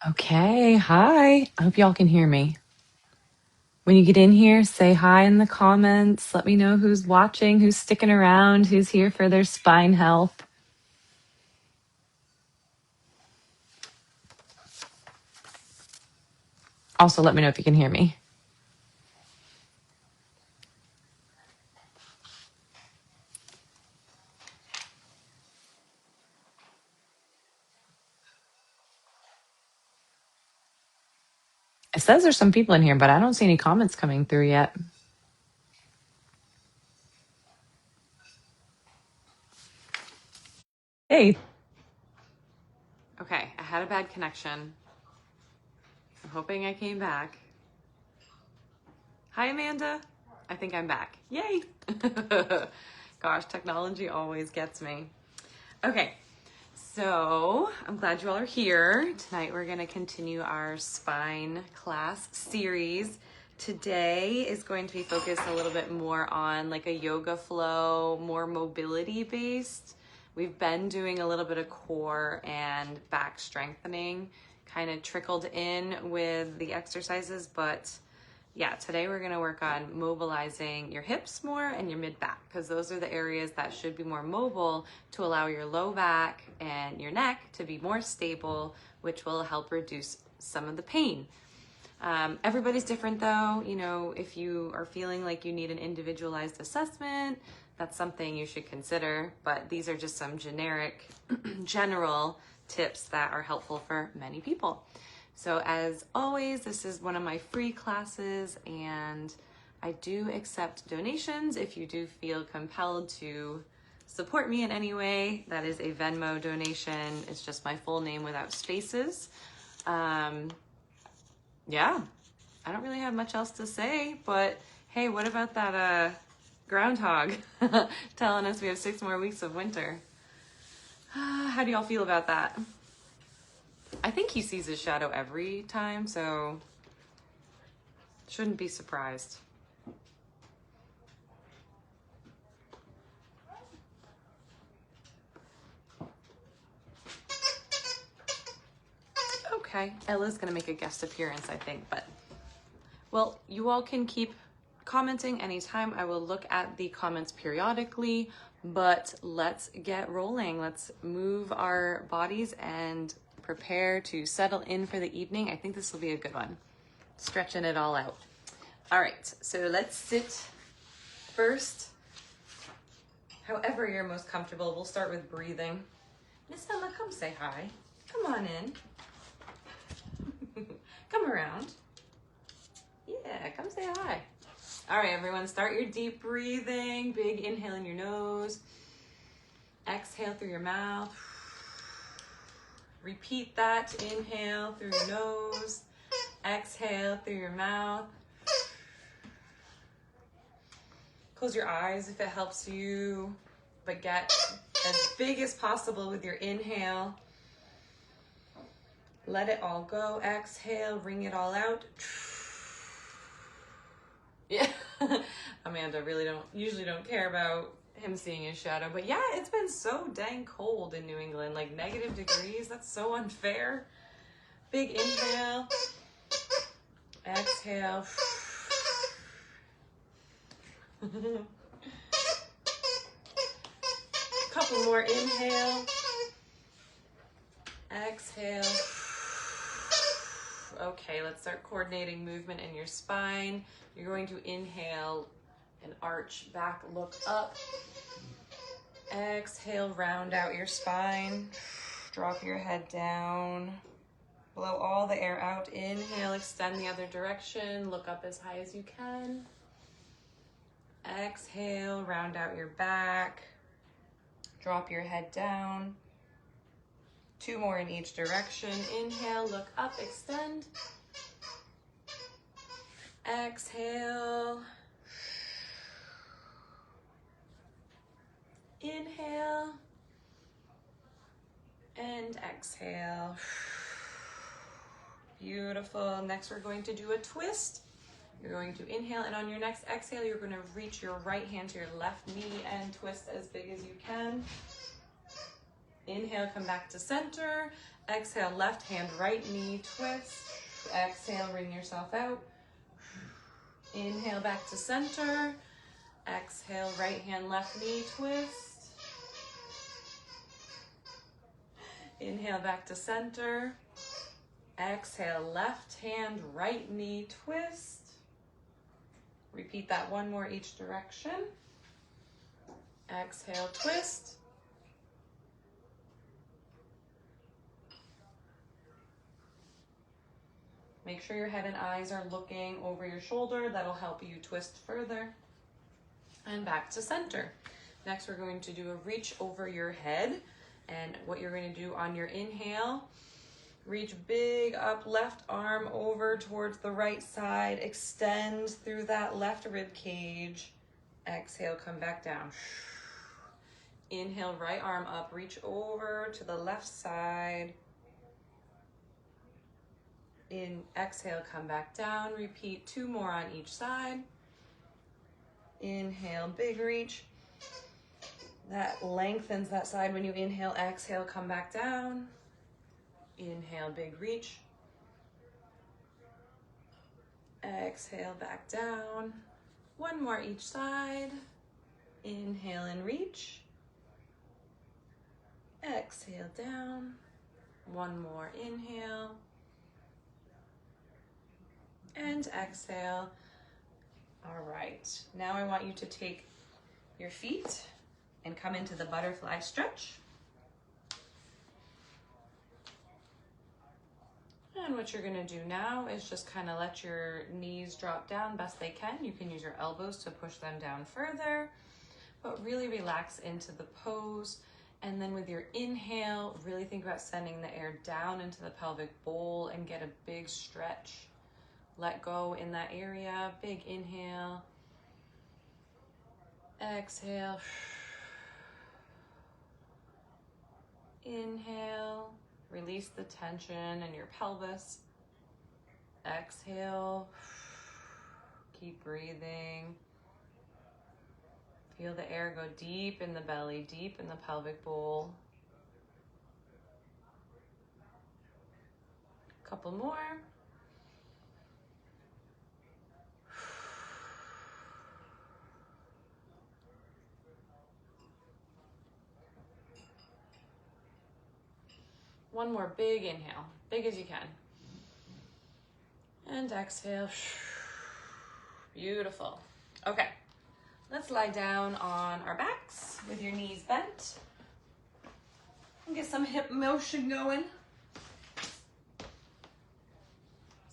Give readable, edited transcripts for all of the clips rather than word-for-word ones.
Okay, hi. I hope y'all can hear me. When you get in here, say hi in the comments. Let me know who's watching, who's sticking around, who's here for their spine help. Also, let me know if you can hear me. It says there's some people in here, but I don't see any comments coming through yet. Hey. Okay, I had a bad connection. I'm hoping I came back. Hi, Amanda. I think I'm back. Yay. Gosh, technology always gets me. Okay. So I'm glad you all are here. Tonight we're going to continue our spine class series. Today is going to be focused a little bit more on like a yoga flow, more mobility based. We've been doing a little bit of core and back strengthening, kind of trickled in with the exercises, but yeah, today we're going to work on mobilizing your hips more and your mid back, because those are the areas that should be more mobile to allow your low back and your neck to be more stable, which will help reduce some of the pain. Everybody's different though. You know, if you are feeling like you need an individualized assessment, that's something you should consider, but these are just some generic, general tips that are helpful for many people. So as always, this is one of my free classes and I do accept donations. If you do feel compelled to support me in any way, that is a Venmo donation. It's just my full name without spaces. Yeah, I don't really have much else to say, but hey, what about that groundhog telling us we have 6 more weeks of winter? How do y'all feel about that? I think he sees his shadow every time, so shouldn't be surprised. Okay, Ella's gonna make a guest appearance, I think, but well, you all can keep commenting anytime. I will look at the comments periodically, but let's get rolling. Let's move our bodies and prepare to settle in for the evening. I think this will be a good one. Stretching it all out. All right, so let's sit first. However you're most comfortable, we'll start with breathing. Miss Ella, come say hi. Come on in. Come around. Yeah, come say hi. All right, everyone, start your deep breathing. Big inhale in your nose. Exhale through your mouth. Repeat that. Inhale through your nose. Exhale through your mouth. Close your eyes if it helps you, but get as big as possible with your inhale. Let it all go. Exhale, wring it all out. Yeah, Amanda really usually don't care about him seeing his shadow, but yeah, it's been so dang cold in New England, like negative degrees. That's so unfair. Big inhale. Exhale. Couple more. Inhale. Exhale. Okay, let's start coordinating movement in your spine. You're going to inhale and arch back, look up. Exhale, round out your spine. Drop your head down. Blow all the air out. Inhale, extend the other direction. Look up as high as you can. Exhale, round out your back. Drop your head down. 2 more in each direction. Inhale, look up, extend. Exhale. Inhale. And exhale. Beautiful. Next, we're going to do a twist. You're going to inhale, and on your next exhale, you're going to reach your right hand to your left knee and twist as big as you can. Inhale, come back to center. Exhale, left hand, right knee, twist. Exhale, wring yourself out. Inhale, back to center. Exhale, right hand, left knee, twist. Inhale, back to center. Exhale, left hand, right knee, twist. Repeat that one more each direction. Exhale, twist. Make sure your head and eyes are looking over your shoulder. That'll help you twist further. And back to center. Next, we're going to do a reach over your head. And what you're going to do on your inhale, reach big up, left arm over towards the right side. Extend through that left rib cage. Exhale, come back down. Inhale, right arm up, reach over to the left side. Exhale, come back down. Repeat 2 more on each side. Inhale, big reach. That lengthens that side when you inhale. Exhale, come back down. Inhale, big reach. Exhale, back down. 1 more each side. Inhale and reach. Exhale, down. 1 more, inhale. And exhale. All right, now I want you to take your feet and come into the butterfly stretch. And what you're gonna do now is just kind of let your knees drop down best they can. You can use your elbows to push them down further, but really relax into the pose. And then with your inhale, really think about sending the air down into the pelvic bowl and get a big stretch. Let go in that area. Big inhale. Exhale. Inhale. Release the tension in your pelvis. Exhale. Keep breathing. Feel the air go deep in the belly, deep in the pelvic bowl. Couple more. One more big inhale, big as you can. And exhale. Beautiful. Okay, let's lie down on our backs with your knees bent. And get some hip motion going.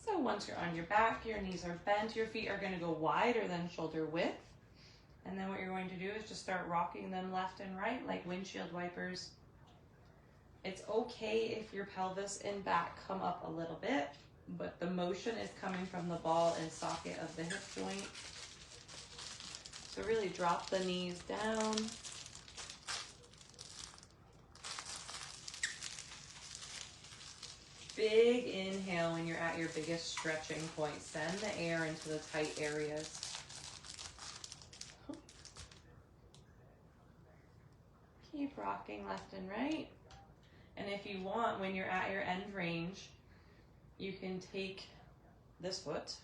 So once you're on your back, your knees are bent, your feet are going to go wider than shoulder width. And then what you're going to do is just start rocking them left and right like windshield wipers. It's okay if your pelvis and back come up a little bit, but the motion is coming from the ball and socket of the hip joint. So really drop the knees down. Big inhale when you're at your biggest stretching point. Send the air into the tight areas. Keep rocking left and right. And if you want, when you're at your end range, you can take this foot,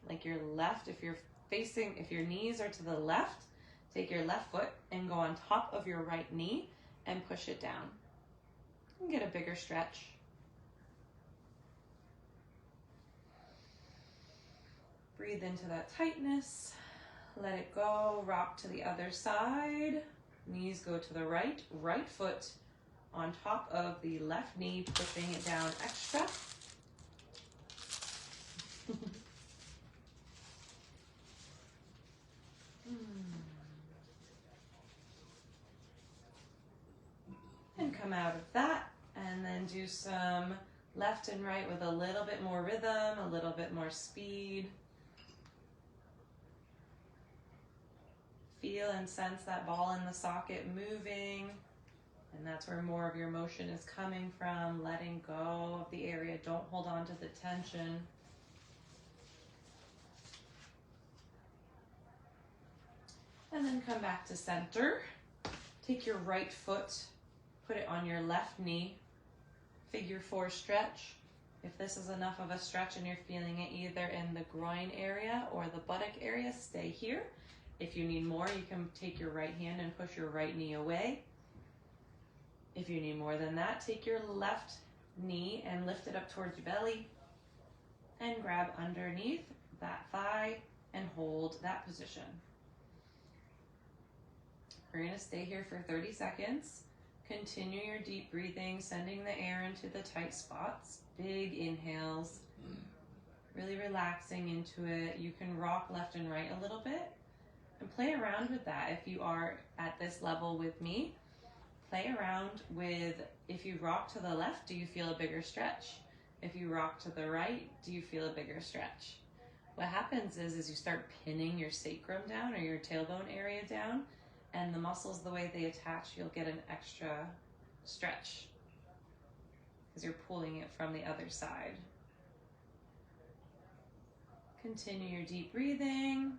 like your left, if your knees are to the left, take your left foot and go on top of your right knee and push it down. And get a bigger stretch. Breathe into that tightness. Let it go. Rock to the other side. Knees go to the right. Right foot on top of the left knee, pushing it down extra. And come out of that, and then do some left and right with a little bit more rhythm, a little bit more speed. Feel and sense that ball in the socket moving. And that's where more of your motion is coming from, letting go of the area. Don't hold on to the tension. And then come back to center. Take your right foot, put it on your left knee, figure 4 stretch. If this is enough of a stretch and you're feeling it either in the groin area or the buttock area, stay here. If you need more, you can take your right hand and push your right knee away. If you need more than that, take your left knee and lift it up towards your belly and grab underneath that thigh and hold that position. We're going to stay here for 30 seconds. Continue your deep breathing, sending the air into the tight spots. Big inhales, really relaxing into it. You can rock left and right a little bit and play around with that. If you are at this level with me, play around with, if you rock to the left, do you feel a bigger stretch? If you rock to the right, do you feel a bigger stretch? What happens is you start pinning your sacrum down or your tailbone area down, and the muscles, the way they attach, you'll get an extra stretch because you're pulling it from the other side. Continue your deep breathing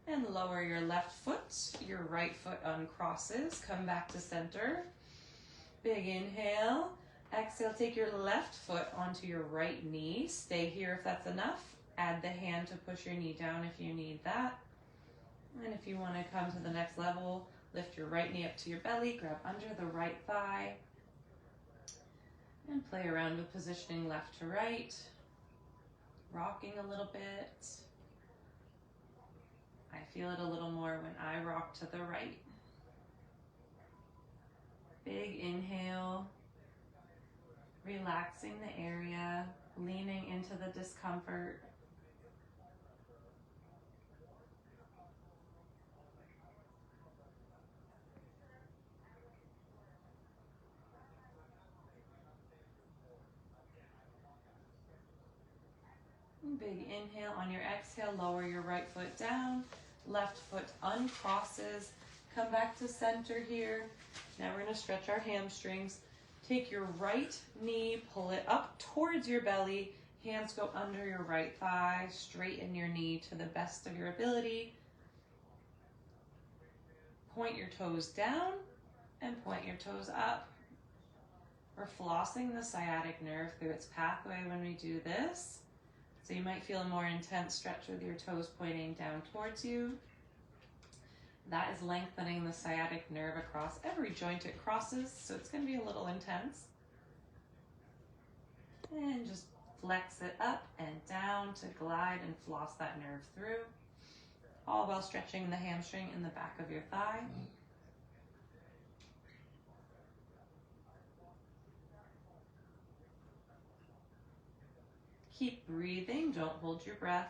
and lower your left foot. Your right foot uncrosses. Come back to center. Big inhale. Exhale, take your left foot onto your right knee. Stay here if that's enough. Add the hand to push your knee down if you need that. And if you want to come to the next level, lift your right knee up to your belly, grab under the right thigh, and play around with positioning left to right, rocking a little bit. I feel it a little more when I rock to the right. Big inhale, relaxing the area, leaning into the discomfort. Big inhale. On your exhale, lower your right foot down, left foot uncrosses. Come back to center here. Now we're going to stretch our hamstrings. Take your right knee, pull it up towards your belly. Hands go under your right thigh. Straighten your knee to the best of your ability. Point your toes down and point your toes up. We're flossing the sciatic nerve through its pathway when we do this. So you might feel a more intense stretch with your toes pointing down towards you. That is lengthening the sciatic nerve across every joint it crosses, so it's going to be a little intense. And just flex it up and down to glide and floss that nerve through, all while stretching the hamstring in the back of your thigh. Keep breathing, don't hold your breath.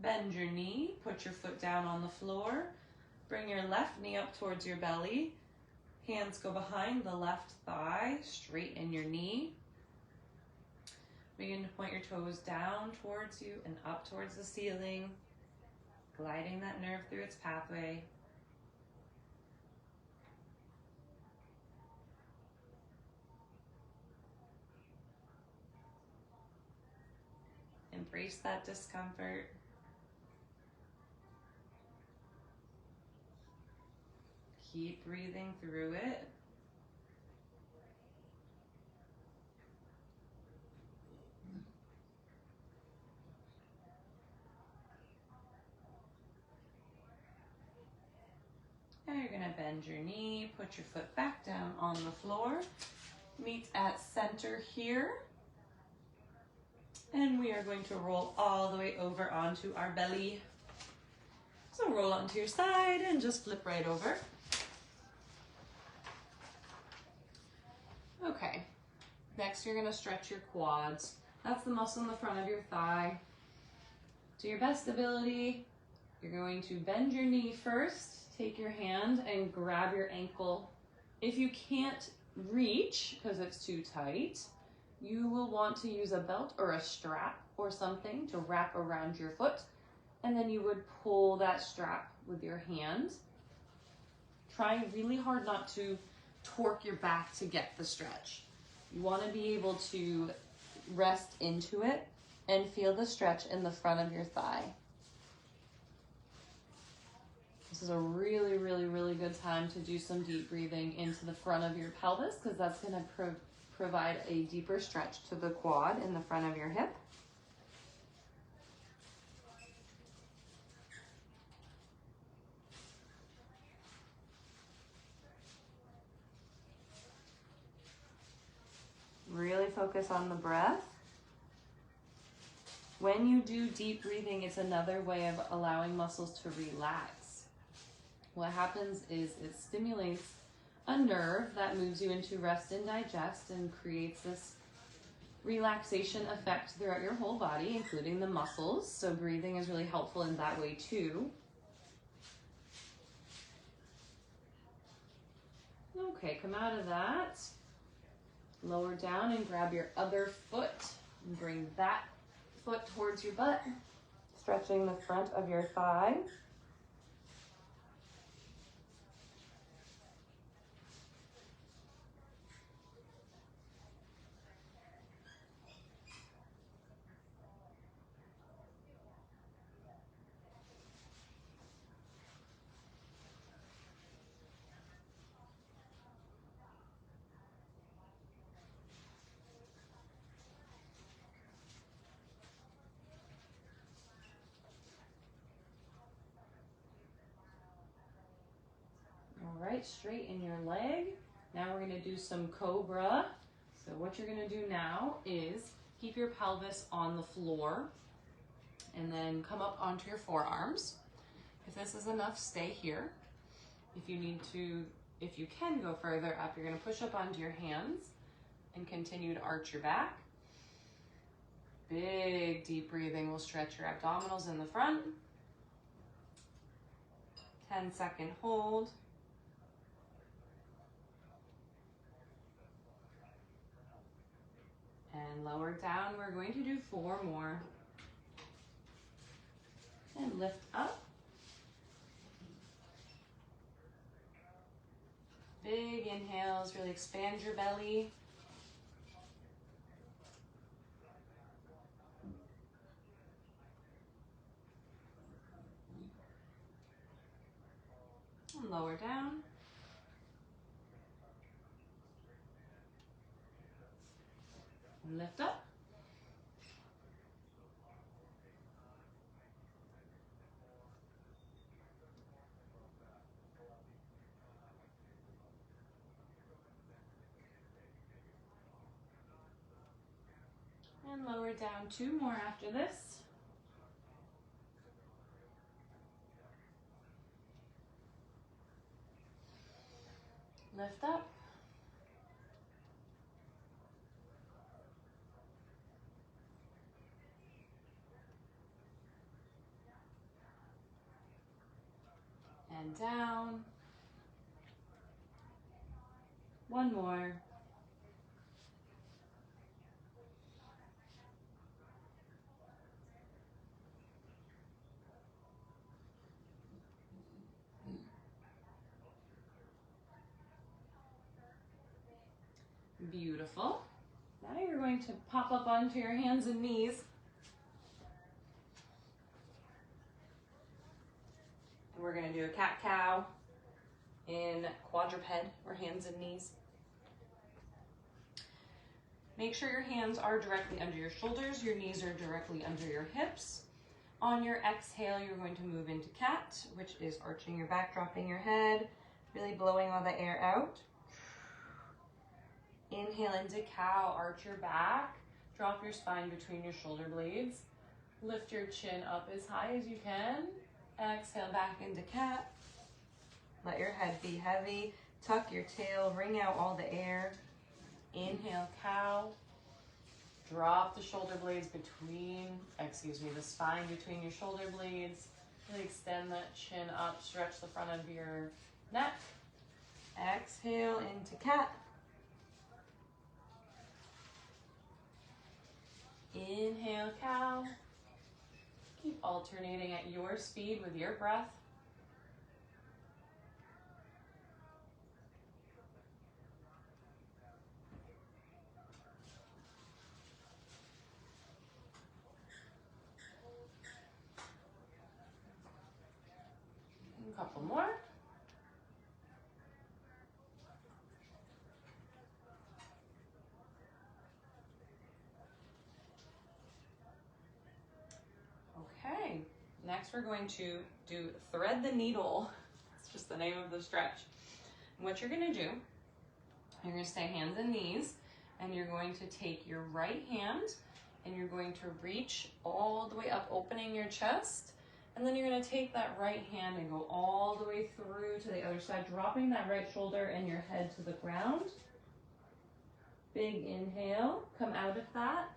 Bend your knee, put your foot down on the floor. Bring your left knee up towards your belly. Hands go behind the left thigh, straighten your knee. Begin to point your toes down towards you and up towards the ceiling, gliding that nerve through its pathway. Embrace that discomfort. Keep breathing through it. Now you're going to bend your knee, put your foot back down on the floor. Meet at center here. And we are going to roll all the way over onto our belly. So roll onto your side and just flip right over. Okay, next you're going to stretch your quads. That's the muscle in the front of your thigh. To your best ability, you're going to bend your knee first, take your hand and grab your ankle. If you can't reach because it's too tight, you will want to use a belt or a strap or something to wrap around your foot, and then you would pull that strap with your hand. Try really hard not to torque your back to get the stretch. You want to be able to rest into it and feel the stretch in the front of your thigh. is a really, really, really good time to do some deep breathing into the front of your pelvis, because that's going to provide a deeper stretch to the quad in the front of your hip. Really focus on the breath. When you do deep breathing, it's another way of allowing muscles to relax. What happens is it stimulates a nerve that moves you into rest and digest and creates this relaxation effect throughout your whole body, including the muscles. So breathing is really helpful in that way too. Okay, come out of that. Lower down and grab your other foot and bring that foot towards your butt, stretching the front of your thigh. All right, straighten your leg. Now we're gonna do some cobra. So what you're gonna do now is keep your pelvis on the floor and then come up onto your forearms. If this is enough, stay here. If you can go further up, you're gonna push up onto your hands and continue to arch your back. Big deep breathing will stretch your abdominals in the front. 10-second hold. And lower down, we're going to do 4 more. And lift up. Big inhales, really expand your belly. And lower down. And lift up. And lower down 2 more after this. Lift up. And down. 1 more. Beautiful. Now you're going to pop up onto your hands and knees. And we're going to do a cat-cow in quadruped, or hands and knees. Make sure your hands are directly under your shoulders, your knees are directly under your hips. On your exhale, you're going to move into cat, which is arching your back, dropping your head, really blowing all the air out. Inhale into cow, arch your back, drop your spine between your shoulder blades. Lift your chin up as high as you can. Exhale back into cat. Let your head be heavy. Tuck your tail, wring out all the air. Inhale, cow. Drop the shoulder blades between, the spine between your shoulder blades. Really extend that chin up, stretch the front of your neck. Exhale into cat. Inhale, cow. Keep alternating at your speed with your breath. Couple more. Okay, next we're going to do thread the needle. It's just the name of the stretch. And what you're gonna do, you're gonna stay hands and knees, and you're going to take your right hand and you're going to reach all the way up, opening your chest. And then you're gonna take that right hand and go all the way through to the other side, dropping that right shoulder and your head to the ground. Big inhale, come out of that,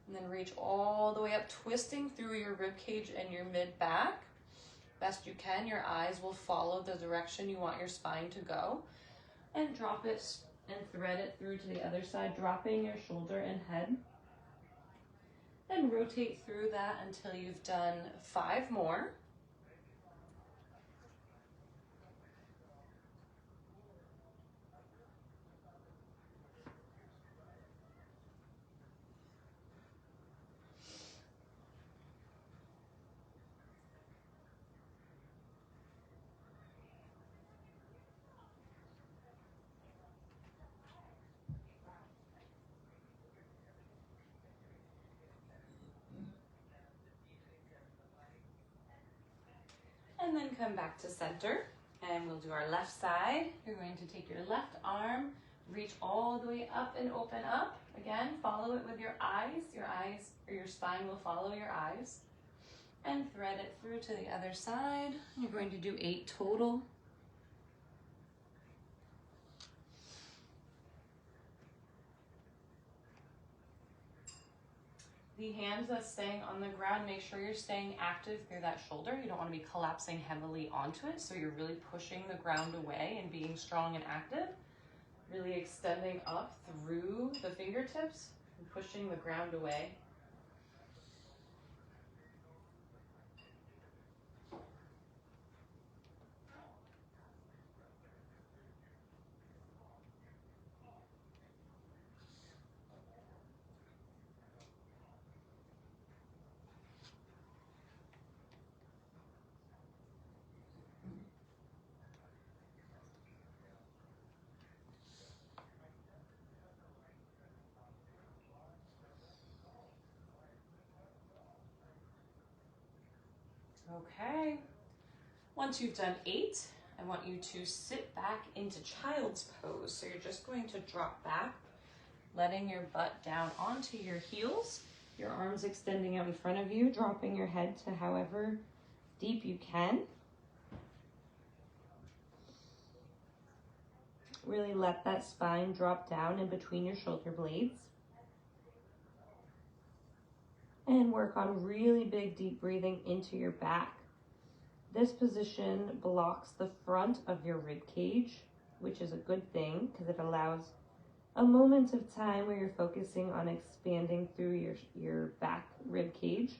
and then reach all the way up, twisting through your rib cage and your mid back. Best you can, your eyes will follow the direction you want your spine to go. And drop it and thread it through to the other side, dropping your shoulder and head. And rotate through that until you've done 5 more. And then come back to center, and we'll do our left side. You're going to take your left arm, reach all the way up and open up. Again, follow it with your eyes. Your eyes, or your spine will follow your eyes. And thread it through to the other side. You're going to do 8 total. The hands that's staying on the ground, make sure you're staying active through that shoulder. You don't want to be collapsing heavily onto it, so you're really pushing the ground away and being strong and active. Really extending up through the fingertips and pushing the ground away. Okay, once you've done 8, I want you to sit back into child's pose. So you're just going to drop back, letting your butt down onto your heels, your arms extending out in front of you, dropping your head to however deep you can. Really let that spine drop down in between your shoulder blades. And work on really big, deep breathing into your back. This position blocks the front of your rib cage, which is a good thing because it allows a moment of time where you're focusing on expanding through your back rib cage.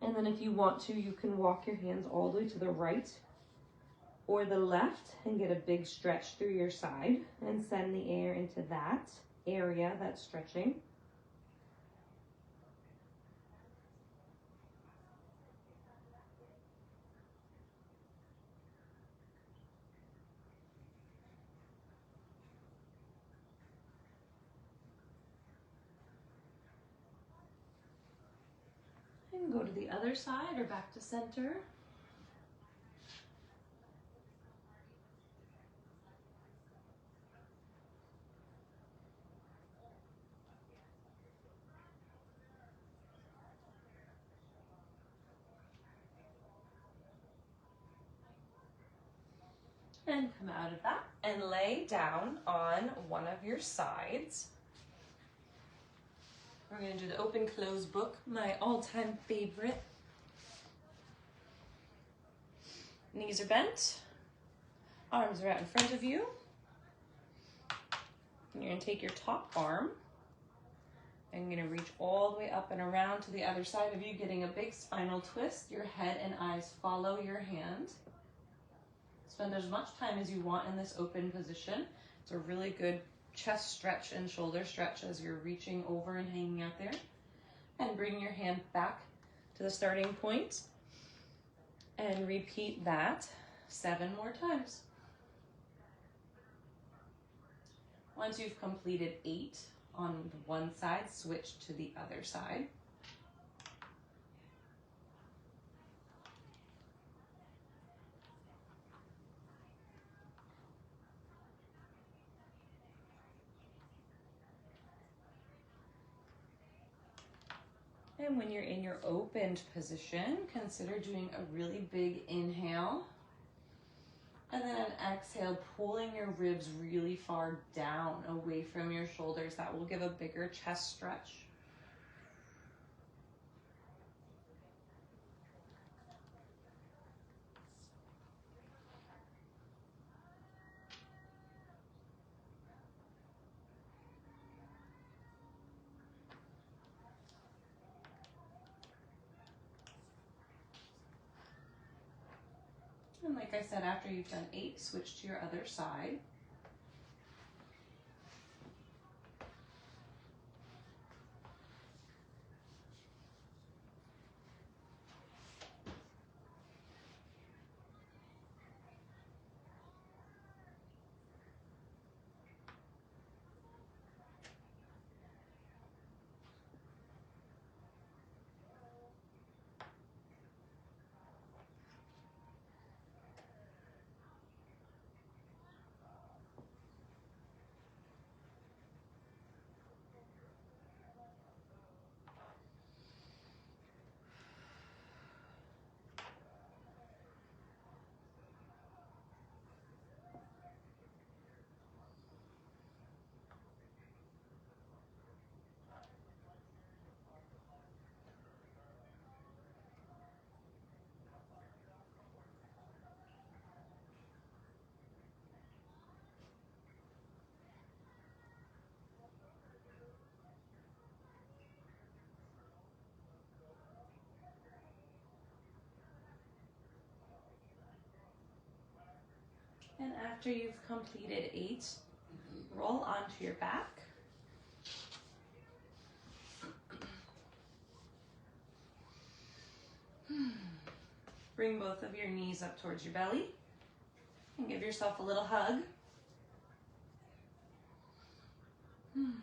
And then if you want to, you can walk your hands all the way to the right or the left and get a big stretch through your side and send the air into that area that's stretching. And go to the other side or back to center. And come out of that and lay down on one of your sides. We're going to do the open close book, my all-time favorite. Knees are bent, arms are out in front of you. And you're going to take your top arm and you're going to reach all the way up and around to the other side of you, getting a big spinal twist. Your head and eyes follow your hand. Spend as much time as you want in this open position. It's a really good chest stretch and shoulder stretch as you're reaching over and hanging out there. And bring your hand back to the starting point. And repeat that 7 more times. Once you've completed 8 on one side, switch to the other side. And when you're in your opened position, consider doing a really big inhale. And then an exhale, pulling your ribs really far down away from your shoulders. That will give a bigger chest stretch. And like I said, after you've done 8, switch to your other side. And after you've completed 8, roll onto your back. Bring both of your knees up towards your belly and give yourself a little hug. And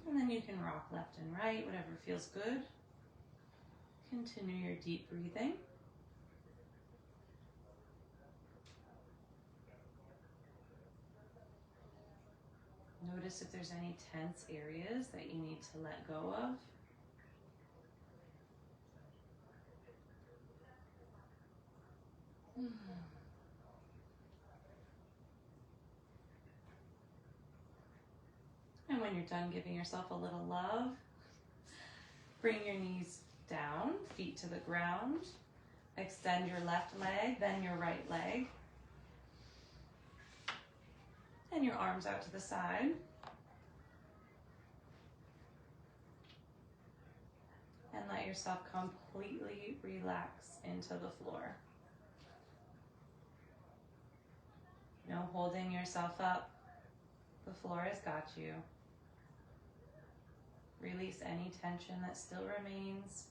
then you can rock left and right, whatever feels good. Continue your deep breathing. Notice if there's any tense areas that you need to let go of. And when you're done giving yourself a little love, bring your knees down, feet to the ground. Extend your left leg, then your right leg. And your arms out to the side. And let yourself completely relax into the floor. No holding yourself up. The floor has got you. Release any tension that still remains.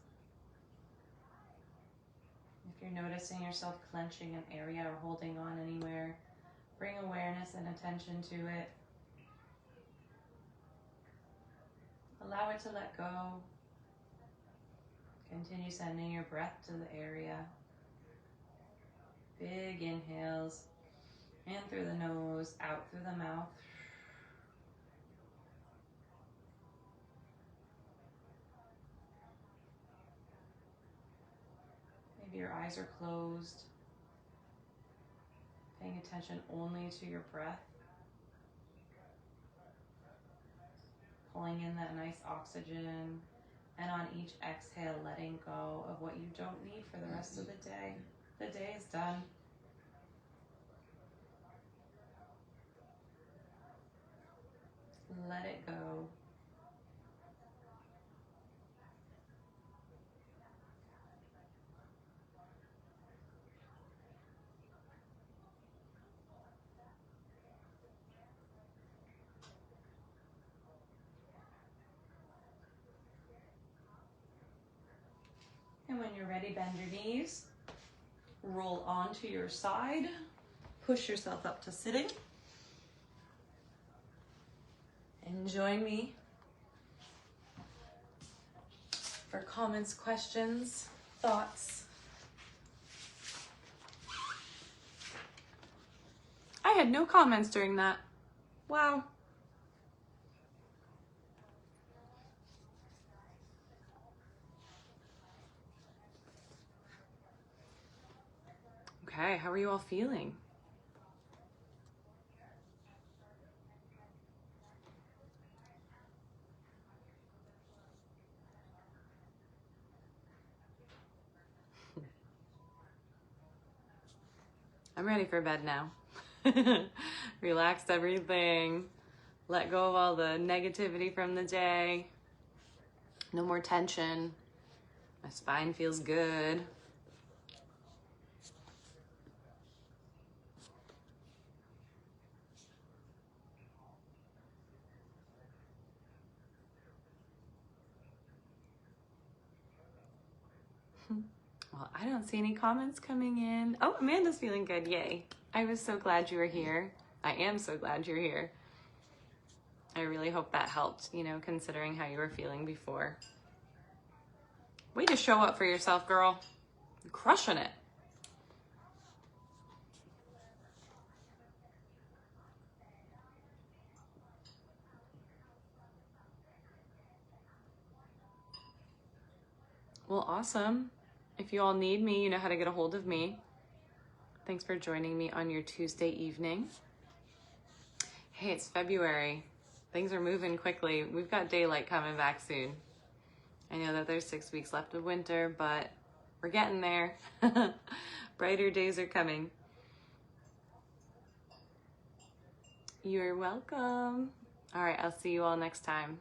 If you're noticing yourself clenching an area or holding on anywhere, bring awareness and attention to it. Allow it to let go. Continue sending your breath to the area. Big inhales, in through the nose, out through the mouth. Maybe your eyes are closed, paying attention only to your breath. Pulling in that nice oxygen, and on each exhale, letting go of what you don't need for the rest of the day. The day is done. Let it go. ready, bend your knees. Roll onto your side. Push yourself up to sitting. And join me for comments, questions, thoughts. I had no comments during that. Wow. Okay, how are you all feeling? I'm ready for bed now. Relaxed everything. Let go of all the negativity from the day. No more tension. My spine feels good. Well, I don't see any comments coming in. Oh, Amanda's feeling good. Yay. I was so glad you were here. I am so glad you're here. I really hope that helped, you know, considering how you were feeling before. Way to show up for yourself, girl. You're crushing it. Well, awesome. If you all need me, you know how to get a hold of me. Thanks for joining me on your Tuesday evening. Hey, it's February. Things are moving quickly. We've got daylight coming back soon. I know that there's 6 weeks left of winter, but we're getting there. Brighter days are coming. You're welcome. All right, I'll see you all next time.